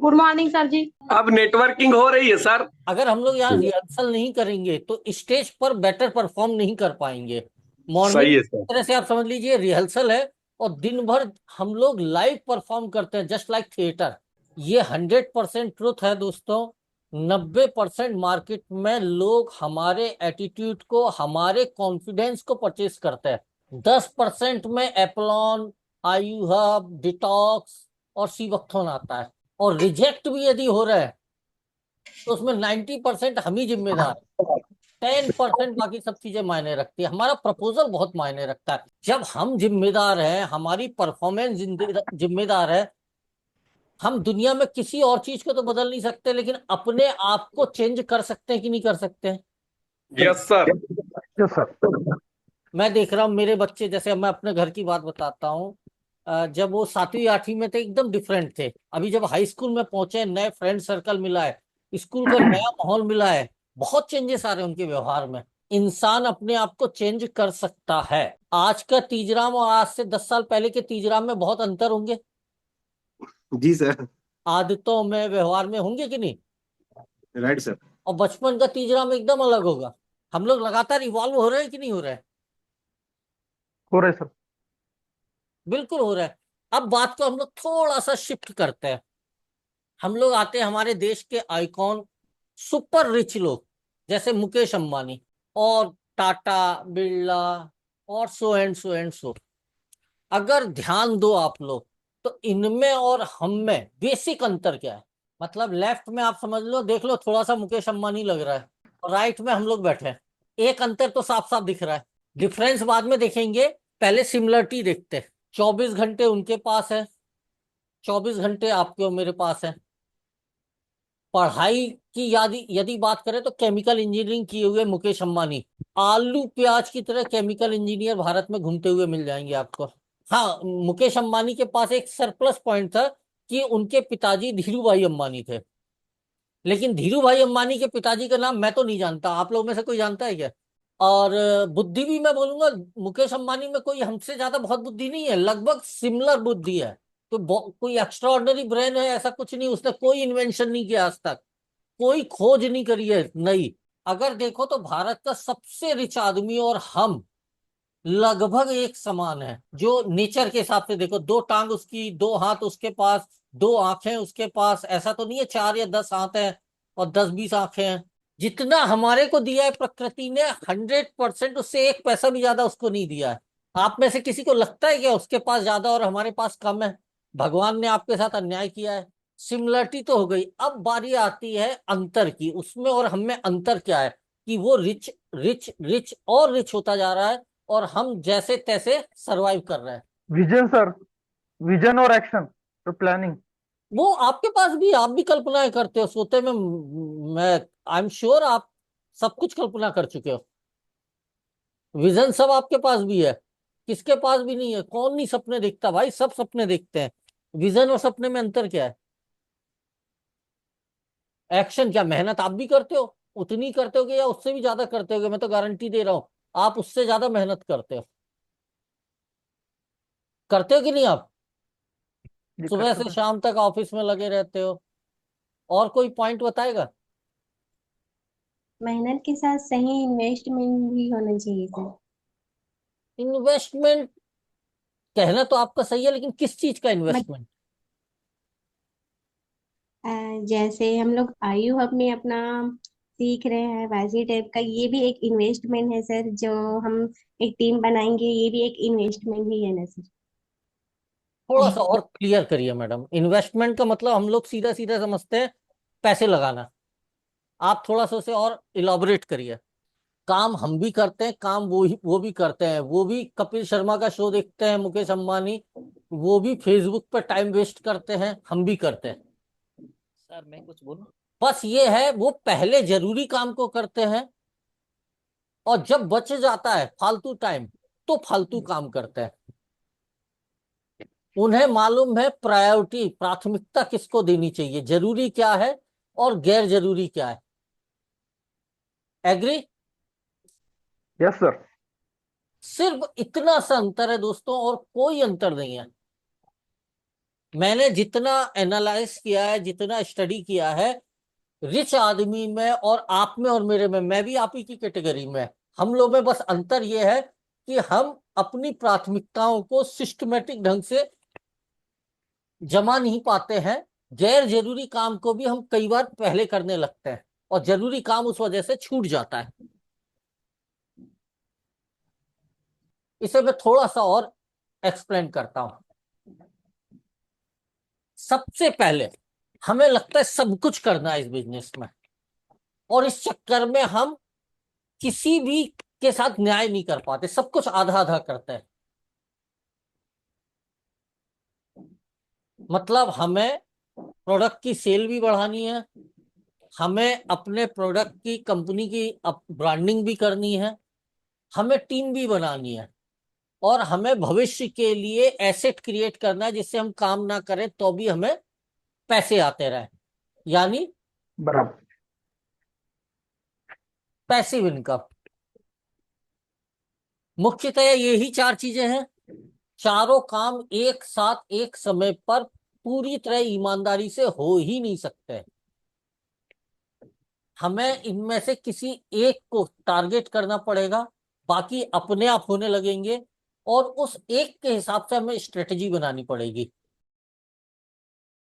Good morning sir जी। अब networking हो रही है सर। अगर हम लोग यहाँ रिहर्सल नहीं करेंगे तो स्टेज पर बेटर परफॉर्म नहीं कर पाएंगे। मॉर्निंग सही है सर। तरह से आप समझ लीजिए रिहर्सल है, और दिन भर हम लोग लाइव परफॉर्म करते हैं जस्ट लाइक थिएटर। ये 100% ट्रुथ है दोस्तों। 90% मार्केट में लोग हमारे एटीट्यूड को, हमारे कॉन्फिडेंस को परचेज करते हैं। 10% में एप्लॉन, आयु हब, डिटॉक्स और सीवक्थोन आता है। और रिजेक्ट भी यदि हो रहा है तो उसमें 90% हम ही जिम्मेदार हैं। 10% बाकी सब चीजें मायने रखती है। हमारा प्रपोजल बहुत मायने रखता है। जब हम जिम्मेदार हैं, हमारी परफॉर्मेंस जिम्मेदार है, हम दुनिया में किसी और चीज को तो बदल नहीं सकते, लेकिन अपने आप को चेंज कर सकते हैं कि नहीं कर सकते हैं। Yes sir. Yes sir. मैं देख रहा हूँ मेरे बच्चे, जैसे मैं अपने घर की बात बताता हूँ। जब वो 7वीं 8वीं में थे एकदम डिफरेंट थे। अभी जब हाई स्कूल में पहुंचे, नए फ्रेंड सर्कल मिला है, स्कूल का नया माहौल मिला है, बहुत चेंजेस आ रहे हैं उनके व्यवहार में। इंसान अपने आप को चेंज कर सकता है। आज का तीजराम और आज से 10 साल पहले के तीजराम में बहुत अंतर होंगे। जी सर। आदतों में, व्यवहार में होंगे कि नहीं। Right sir. और बचपन का तीजराम एकदम अलग होगा। हम लोग लगातार इवॉल्व हो रहे हैं कि नहीं हो रहे हैं। हो रहा है सर। बिल्कुल हो रहा है। अब बात को हम लोग थोड़ा सा शिफ्ट करते हैं। हम लोग आते हैं हमारे देश के आइकॉन, सुपर रिच लोग, जैसे मुकेश अंबानी और टाटा, बिरला और so and so and so. अगर ध्यान दो आप लोग, तो इनमें और हम में बेसिक अंतर क्या है। मतलब लेफ्ट में आप समझ लो, देख लो, थोड़ा सा मुकेश अंबानी लग रहा है, और राइट में हम लोग बैठे हैं। एक अंतर तो साफ साफ दिख रहा है। डिफरेंस बाद में देखेंगे, पहले सिमिलरिटी देखते हैं। 24 घंटे उनके पास है, 24 घंटे आपके और मेरे पास है। पढ़ाई की यदि यदि बात करें तो केमिकल इंजीनियरिंग किए हुए मुकेश अंबानी, आलू प्याज की तरह केमिकल इंजीनियर भारत में घूमते हुए मिल जाएंगे आपको। हाँ, मुकेश अंबानी के पास एक सरप्लस पॉइंट था कि उनके पिताजी धीरू भाई अंबानी थे। लेकिन धीरू भाई अंबानी के पिताजी का नाम मैं तो नहीं जानता, आप लोग में से कोई जानता है क्या। और बुद्धि भी मैं बोलूंगा, मुकेश अंबानी में कोई हमसे ज्यादा बहुत बुद्धि नहीं है, लगभग सिमिलर बुद्धि है। तो कोई एक्स्ट्राऑर्डिनरी ब्रेन है ऐसा कुछ नहीं। उसने कोई इन्वेंशन नहीं किया आज तक, कोई खोज नहीं करी है नई। अगर देखो तो भारत का सबसे रिच आदमी और हम लगभग एक समान है। जो नेचर के हिसाब से देखो, 2 टांग उसकी, 2 हाथ उसके पास, 2 आंखें उसके पास, ऐसा तो नहीं है 4 या 10 हाथ हैं और 10-20 आंखें हैं। जितना हमारे को दिया है प्रकृति ने, 100% उससे 1 पैसा भी ज्यादा उसको नहीं दिया है। आप में से किसी को लगता है क्या उसके पास ज्यादा और हमारे पास कम है। भगवान ने आपके साथ अन्याय किया है। सिमिलरिटी तो हो गई, अब बारी आती है अंतर की। उसमें और हम में अंतर क्या है, कि वो रिच रिच रिच और रिच होता जा रहा है, और हम जैसे तैसे सरवाइव कर रहे हैं। Vision sir. विजन और एक्शन तो प्लानिंग। वो आपके पास भी, आप भी कल्पनाएं करते हो सोते में। मैं आई एम श्योर आप सब कुछ कल्पना कर चुके हो। विजन सब आपके पास भी है। किसके पास भी नहीं है। कौन नहीं सपने देखता भाई, सब सपने देखते हैं। विजन और सपने में अंतर क्या है। एक्शन क्या, मेहनत आप भी करते हो, उतनी करते होगे या उससे भी ज्यादा करते होगे, मैं तो गारंटी दे रहा हूं आप उससे ज्यादा मेहनत करते हो। करते हो कि नहीं आप। ये सुबह करते से सर। शाम तक ऑफिस में लगे रहते हो। और कोई पॉइंट बताएगा। मेहनत के साथ सही इन्वेस्टमेंट भी होना चाहिए सर। इन्वेस्टमेंट कहना तो आपका सही है, लेकिन किस चीज का मत इन्वेस्टमेंट। जैसे हम लोग आयु हब में अपना सीख रहे हैं, वैसे टाइप का ये भी एक इन्वेस्टमेंट है सर। जो हम एक टीम बनाएंगे, ये भी एक इन्वेस्टमेंट ही है ना सर। थोड़ा सा और क्लियर करिए मैडम। इन्वेस्टमेंट का मतलब हम लोग सीधा सीधा समझते हैं पैसे लगाना। आप थोड़ा सा उसे और इलाबोरेट करिए। काम हम भी करते हैं, काम वो भी करते हैं। वो भी कपिल शर्मा का शो देखते हैं मुकेश अंबानी, वो भी फेसबुक पर टाइम वेस्ट करते हैं, हम भी करते हैं। सर मैं कुछ बोलूं। बस ये है, वो पहले जरूरी काम को करते हैं, और जब बच जाता है फालतू टाइम तो फालतू काम करते हैं। उन्हें मालूम है प्रायोरिटी, प्राथमिकता किसको देनी चाहिए, जरूरी क्या है और गैर जरूरी क्या है। एग्री। Yes sir. सिर्फ इतना सा अंतर है दोस्तों, और कोई अंतर नहीं है। मैंने जितना एनालाइज किया है, जितना स्टडी किया है, रिच आदमी में और आप में और मेरे में, मैं भी आप ही की कैटेगरी में, हम लोग में बस अंतर यह है कि हम अपनी प्राथमिकताओं को सिस्टमेटिक ढंग से जमा नहीं पाते हैं। गैर जरूरी काम को भी हम कई बार पहले करने लगते हैं और जरूरी काम उस वजह से छूट जाता है। इसे मैं थोड़ा सा और एक्सप्लेन करता हूं। सबसे पहले हमें लगता है सब कुछ करना है इस बिजनेस में, और इस चक्कर में हम किसी भी के साथ न्याय नहीं कर पाते, सब कुछ आधा आधा करते हैं। मतलब हमें प्रोडक्ट की सेल भी बढ़ानी है, हमें अपने प्रोडक्ट की, कंपनी की ब्रांडिंग भी करनी है, हमें टीम भी बनानी है, और हमें भविष्य के लिए एसेट क्रिएट करना है जिससे हम काम ना करें तो भी हमें पैसे आते रहे, यानी बराबर। Passive income. मुख्यतः यही चार चीजें हैं। चारों काम एक साथ एक समय पर पूरी तरह ईमानदारी से हो ही नहीं सकते। हमें इनमें से किसी एक को टारगेट करना पड़ेगा, बाकी अपने आप होने लगेंगे, और उस एक के हिसाब से हमें स्ट्रेटजी बनानी पड़ेगी।